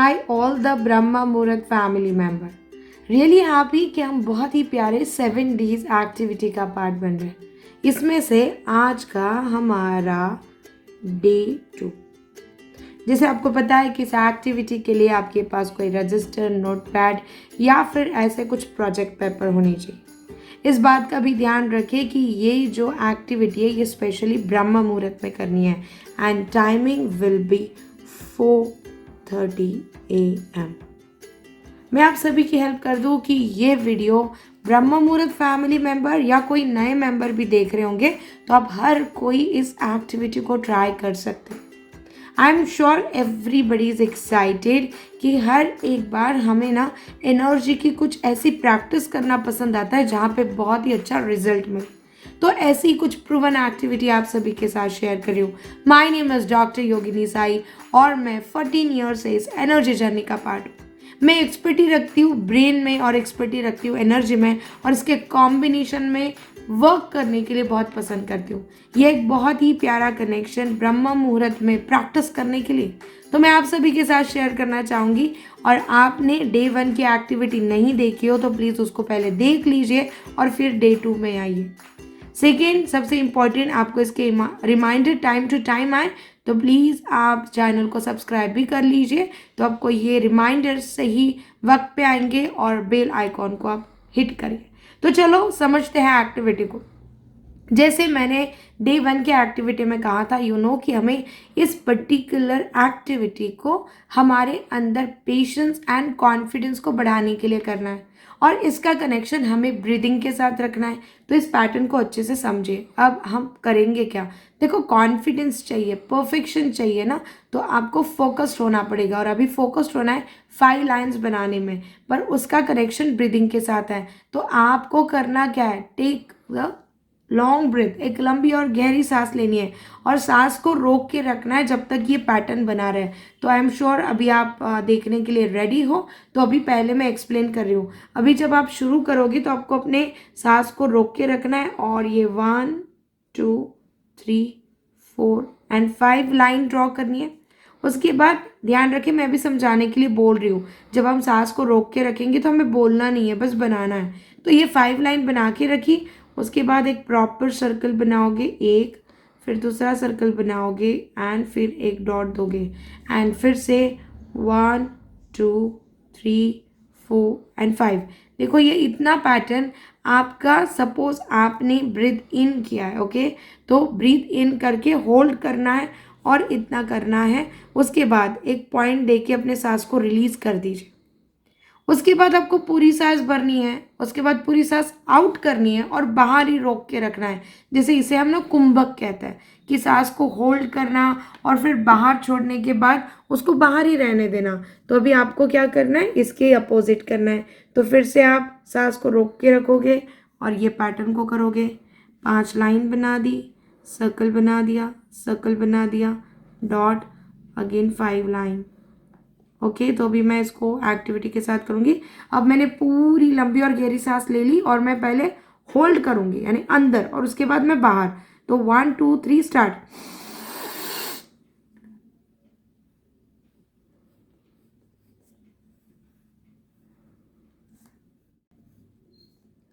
Hi all the Brahma मुहूर्त family member. Really happy कि हम बहुत ही प्यारे 7 डेज एक्टिविटी का पार्ट बन रहे हैं। इसमें से आज का हमारा डे 2। जैसे आपको पता है कि इस एक्टिविटी के लिए आपके पास कोई रजिस्टर, नोटपैड या फिर ऐसे कुछ प्रोजेक्ट पेपर होनी चाहिए। इस बात का भी ध्यान रखें कि ये जो एक्टिविटी है ये स्पेशली ब्रह्म मुहूर्त में करनी है and timing will be 4:30 AM। मैं आप सभी की हेल्प कर दूं कि ये वीडियो ब्रह्म मुहूर्त फैमिली मेंबर या कोई नए मेंबर भी देख रहे होंगे तो आप हर कोई इस एक्टिविटी को ट्राई कर सकते हैं। I am sure everybody is excited कि हर एक बार हमें ना एनर्जी की कुछ ऐसी प्रैक्टिस करना पसंद आता है जहाँ पे बहुत ही अच्छा रिजल्ट मिले। तो ऐसी कुछ प्रूवन एक्टिविटी आप सभी के साथ शेयर कर रही हूँ। माई नेम इज़ डॉक्टर योगिनी साई और मैं 14 ईयर्स से इस एनर्जी जर्नी का पार्ट हूँ। मैं एक्सपर्टी रखती हूँ ब्रेन में और एक्सपर्टी रखती हूँ एनर्जी में, और इसके कॉम्बिनेशन में वर्क करने के लिए बहुत पसंद करती हूँ। ये एक बहुत ही प्यारा कनेक्शन ब्रह्म मुहूर्त में प्रैक्टिस करने के लिए तो मैं आप सभी के साथ शेयर करना चाहूँगी। और आपने डे 1 की एक्टिविटी नहीं देखी हो तो प्लीज़ उसको पहले देख लीजिए और फिर डे 2 में आइए। सेकेंड, सबसे इम्पॉर्टेंट, आपको इसके रिमाइंडर टाइम टू टाइम आए तो प्लीज़ आप चैनल को सब्सक्राइब भी कर लीजिए तो आपको ये रिमाइंडर सही वक्त पे आएंगे और बेल आइकॉन को आप हिट करिए। तो चलो समझते हैं एक्टिविटी को। जैसे मैंने डे 1 के एक्टिविटी में कहा था कि हमें इस पर्टिकुलर एक्टिविटी को हमारे अंदर पेशेंस एंड कॉन्फिडेंस को बढ़ाने के लिए करना है और इसका कनेक्शन हमें ब्रीदिंग के साथ रखना है। तो इस पैटर्न को अच्छे से समझिए। अब हम करेंगे क्या? देखो, कॉन्फिडेंस चाहिए, परफेक्शन चाहिए ना, तो आपको फोकस्ड होना पड़ेगा और अभी फोकस्ड होना है 5 लाइन्स बनाने में, पर उसका कनेक्शन ब्रीदिंग के साथ है। तो आपको करना क्या है? टेक द लॉन्ग ब्रेथ, एक लंबी और गहरी सांस लेनी है और सांस को रोक के रखना है जब तक ये पैटर्न बना रहे। तो आई एम श्योर अभी आप देखने के लिए रेडी हो। तो अभी पहले मैं एक्सप्लेन कर रही हूँ। अभी जब आप शुरू करोगे तो आपको अपने सांस को रोक के रखना है और ये 1 2 3 4 एंड 5 लाइन ड्रॉ करनी है। उसके बाद ध्यान रखें, मैं भी समझाने के लिए बोल रही हूँ। जब हम सांस को रोक के रखेंगे तो हमें बोलना नहीं है, बस बनाना है। तो ये 5 लाइन बना के रखी। उसके बाद एक प्रॉपर सर्कल बनाओगे, एक, फिर दूसरा सर्कल बनाओगे एंड फिर एक डॉट दोगे एंड फिर से 1 2 3 4 एंड 5। देखो, ये इतना पैटर्न आपका, सपोज आपने ब्रीथ इन किया है, ओके, तो ब्रीथ इन करके होल्ड करना है और इतना करना है। उसके बाद एक पॉइंट देके अपने सांस को रिलीज कर दीजिए। उसके बाद आपको पूरी सांस भरनी है, उसके बाद पूरी सांस आउट करनी है और बाहर ही रोक के रखना है। जैसे इसे हम लोग कुंभक कहते हैं कि सांस को होल्ड करना और फिर बाहर छोड़ने के बाद उसको बाहर ही रहने देना। तो अभी आपको क्या करना है? इसके अपोजिट करना है। तो फिर से आप सांस को रोक के रखोगे और ये पैटर्न को करोगे। 5 लाइन बना दी, सर्कल बना दिया, सर्कल बना दिया, डॉट, अगेन 5 लाइन। ओके, तो अभी मैं इसको एक्टिविटी के साथ करूँगी। अब मैंने पूरी लंबी और गहरी सांस ले ली और मैं पहले होल्ड करूँगी यानी अंदर और उसके बाद मैं बाहर। तो 1 2 3 स्टार्ट।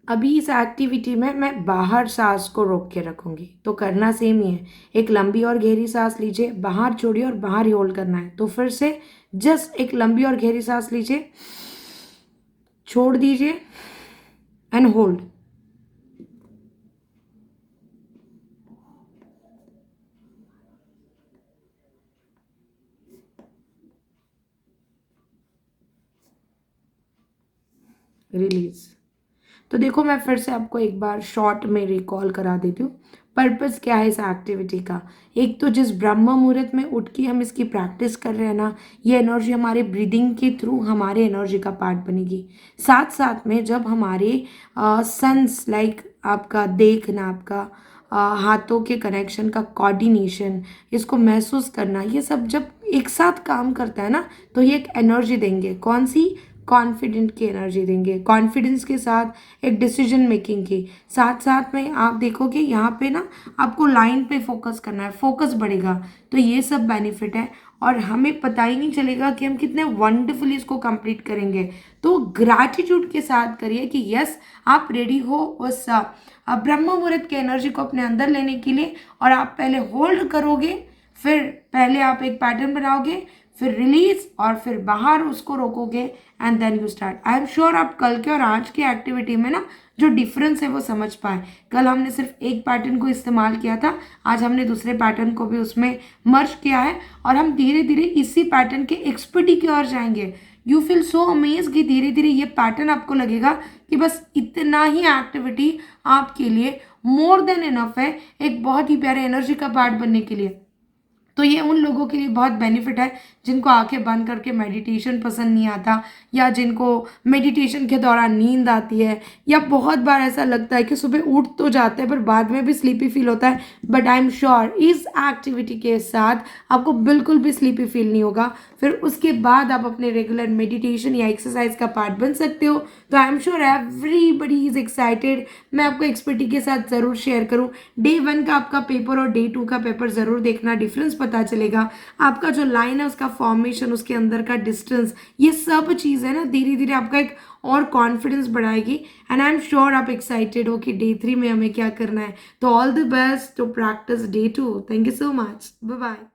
अभी इस एक्टिविटी में मैं बाहर सांस को रोक के रखूँगी। तो करना सेम ही है, एक लंबी और गहरी सांस लीजिए, बाहर छोड़िए और बाहर ही होल्ड करना है। तो फिर से जस्ट एक लंबी और गहरी सांस लीजिए, छोड़ दीजिए एंड होल्ड। रिलीज। तो देखो, मैं फिर से आपको एक बार शॉर्ट में रिकॉल करा देती हूँ। पर्पस क्या है इस एक्टिविटी का? एक तो जिस ब्रह्म मुहूर्त में उठ के हम इसकी प्रैक्टिस कर रहे हैं ना, ये एनर्जी हमारे ब्रीदिंग के थ्रू हमारे एनर्जी का पार्ट बनेगी। साथ साथ में जब हमारे सेंस लाइक आपका देखना, आपका हाथों के कनेक्शन का कोऑर्डिनेशन, इसको महसूस करना, ये सब जब एक साथ काम करता है ना तो ये एक एनर्जी देंगे। कौन सी? कॉन्फिडेंट की एनर्जी देंगे। कॉन्फिडेंस के साथ एक डिसीजन मेकिंग की, साथ साथ में आप देखोगे यहाँ पे ना आपको लाइन पे फोकस करना है, फोकस बढ़ेगा। तो ये सब बेनिफिट है और हमें पता ही नहीं चलेगा कि हम कितने वंडरफुली इसको कंप्लीट करेंगे। तो ग्रैटिट्यूड के साथ करिए कि यस, आप रेडी हो उस ब्रह्म मुहूर्त की एनर्जी को अपने अंदर लेने के लिए, और आप पहले होल्ड करोगे, फिर पहले आप एक पैटर्न बनाओगे, फिर रिलीज, और फिर बाहर उसको रोकोगे, and then you start. I'm sure आप कल के और आज की एक्टिविटी में ना जो डिफरेंस है वो समझ पाए। कल हमने सिर्फ एक पैटर्न को इस्तेमाल किया था, आज हमने दूसरे पैटर्न को भी उसमें मर्ज किया है, और हम धीरे धीरे इसी पैटर्न के एक्सपर्टी की ओर जाएंगे। यू फील सो अमेज कि धीरे धीरे ये पैटर्न आपको लगेगा कि बस इतना ही एक्टिविटी आपके लिए मोर देन इनफ है एक बहुत ही प्यारे एनर्जी का पार्ट बनने के लिए। तो ये उन लोगों के लिए बहुत बेनिफिट है जिनको आंखें बंद करके मेडिटेशन पसंद नहीं आता, या जिनको मेडिटेशन के दौरान नींद आती है, या बहुत बार ऐसा लगता है कि सुबह उठ तो जाते हैं पर बाद में भी स्लीपी फील होता है। बट आई एम श्योर इस एक्टिविटी के साथ आपको बिल्कुल भी स्लीपी फील नहीं होगा। फिर उसके बाद आप अपने रेगुलर मेडिटेशन या एक्सरसाइज का पार्ट बन सकते हो। तो I am sure everybody is excited. मैं आपको एक्सपर्टी के साथ ज़रूर शेयर करूँ। डे 1 का आपका पेपर और डे 2 का पेपर ज़रूर देखना, डिफरेंस पता चलेगा। आपका जो लाइन है उसका फॉर्मेशन, उसके अंदर का डिस्टेंस, ये सब चीज़ है ना धीरे धीरे आपका एक और कॉन्फिडेंस बढ़ाएगी। एंड आई एम श्योर आप एक्साइटेड हो कि डे 3 में हमें क्या करना है। तो all the best to practice day 2। Thank you so much. Bye bye.